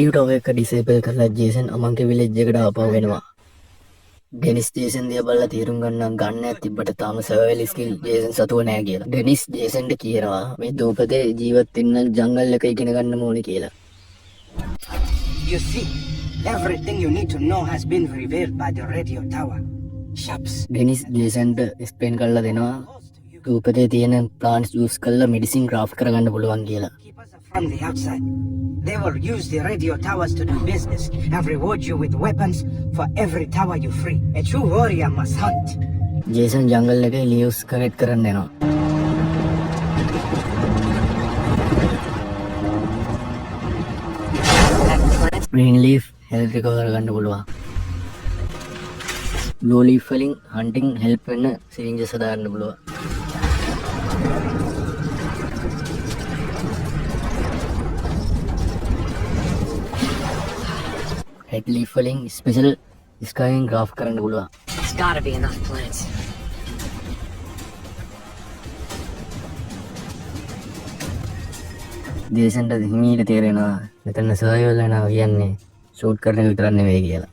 Radio tower එක disable කරලා ජේසන් අමන්ගේ village එකට ආපහු එනවා. ඩෙනිස් ජේසන් දිහා බලලා තීරුම් ගන්න ගන්නයක් තිබ්බට තාම සර්වයිවල් ස්කිල් ජේසන් සතුව නැහැ කියලා. ඩෙනිස් ජේසන්ට කියනවා මේ දූපතේ ජීවත් වෙන්න ජංගල් එක ඉගෙන ගන්න ඕනේ කියලා. You see, everything you need to know has been revealed by the radio tower. Shops. Denis ජේසන්ට එක්ස්ප්ලේන් කරලා දෙනවා දූපතේ තියෙන ප්ලාන්ට්ස් යූස් කරලා මෙඩිසින් ක්‍රාෆ්ට් කරගන්න පුළුවන් කියලා. From the outside, they will use the radio towers to do business and reward you with weapons for every tower you free. A true warrior must hunt. ජේසන් ජංගල් එකේ ලියුස් connect කරන්න යනවා. green leaf health recover කරගන්න පුළුවන්. blue leaf වලින් hunting help වෙන syringes හදාගන්න පුළුවන්. red leaf වලින් special skying craft කරන්න පුළුවන්. It's gotta be enough plants. ජේසන්ට හිමීට තේරෙනවා මෙතන සර්වයිවල් වෙනවා කියන්නේ ෂූට් කරන එක විතරක් නෙවෙයි කියලා.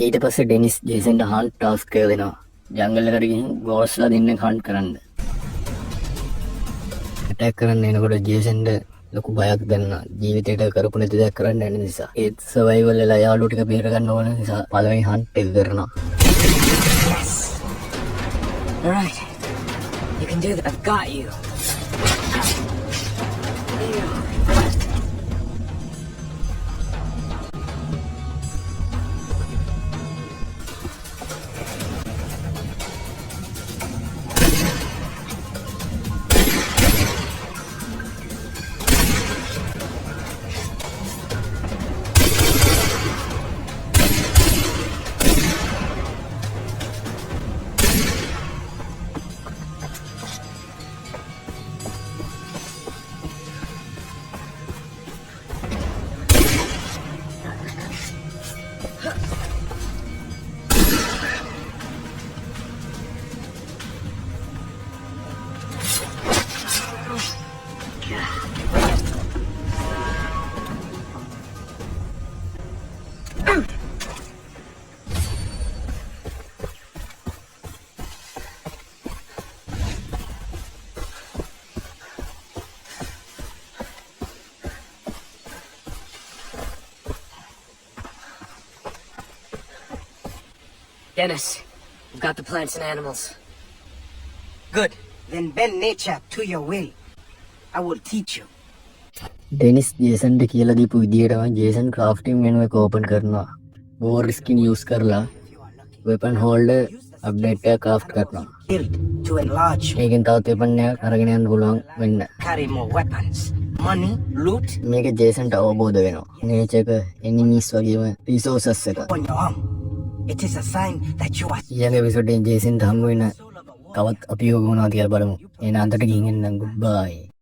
ඊට පස්සේ ඩෙනිස් ජේසන්ට හන්ට් ටාස්ක් එක දෙනවා. ජංගල් එකට ගිහින් ගෝස්ලා දෙන්නෙක් හන්ට් කරන්න. ඇටැක් කරන්න එනකොට ජේසන්ට ලොකු බයක් දැනෙනවා. ජීවිතේට කරපු නැති දෙයක් කරන්න යන නිසා. ඒත් සර්වයිවල් වෙලා යාළුවෝ ටික බේර ගන්න ඕන නිසා පළවෙනි හන්ට් එක කරනවා. All right. You can do that. I've got you. Dennis, you've got the plants and animals. Good. Then bend nature to your will. I will teach you. Denis ජේසන්ට කියලා දීපු විදියටම ජේසන් ක්‍රාෆ්ටිං මෙනු එක open කරනවා. War skin use කරලා weapon holder update එක craft කරනවා. Build to enlarge. මේකෙන් තවත් වෙපන් එකක් අරගෙන යන්න පුළුවන් වෙන්න. Carry more weapons. Money, loot මේක ජේසන්ට අවබෝධ වෙනවා. නේචර් එක එනිමීස් වගේම රිසෝසස් එක. on your arm. It is a sign that you are. ඊළඟ එපිසෝඩ් එකෙන් ජේසන්ට හම්බ වෙන තවත් අභියෝග මොනවද කියලා බලමු. එහෙනම් අන්තට ගිහින් එන්න ගුඩ් බයි.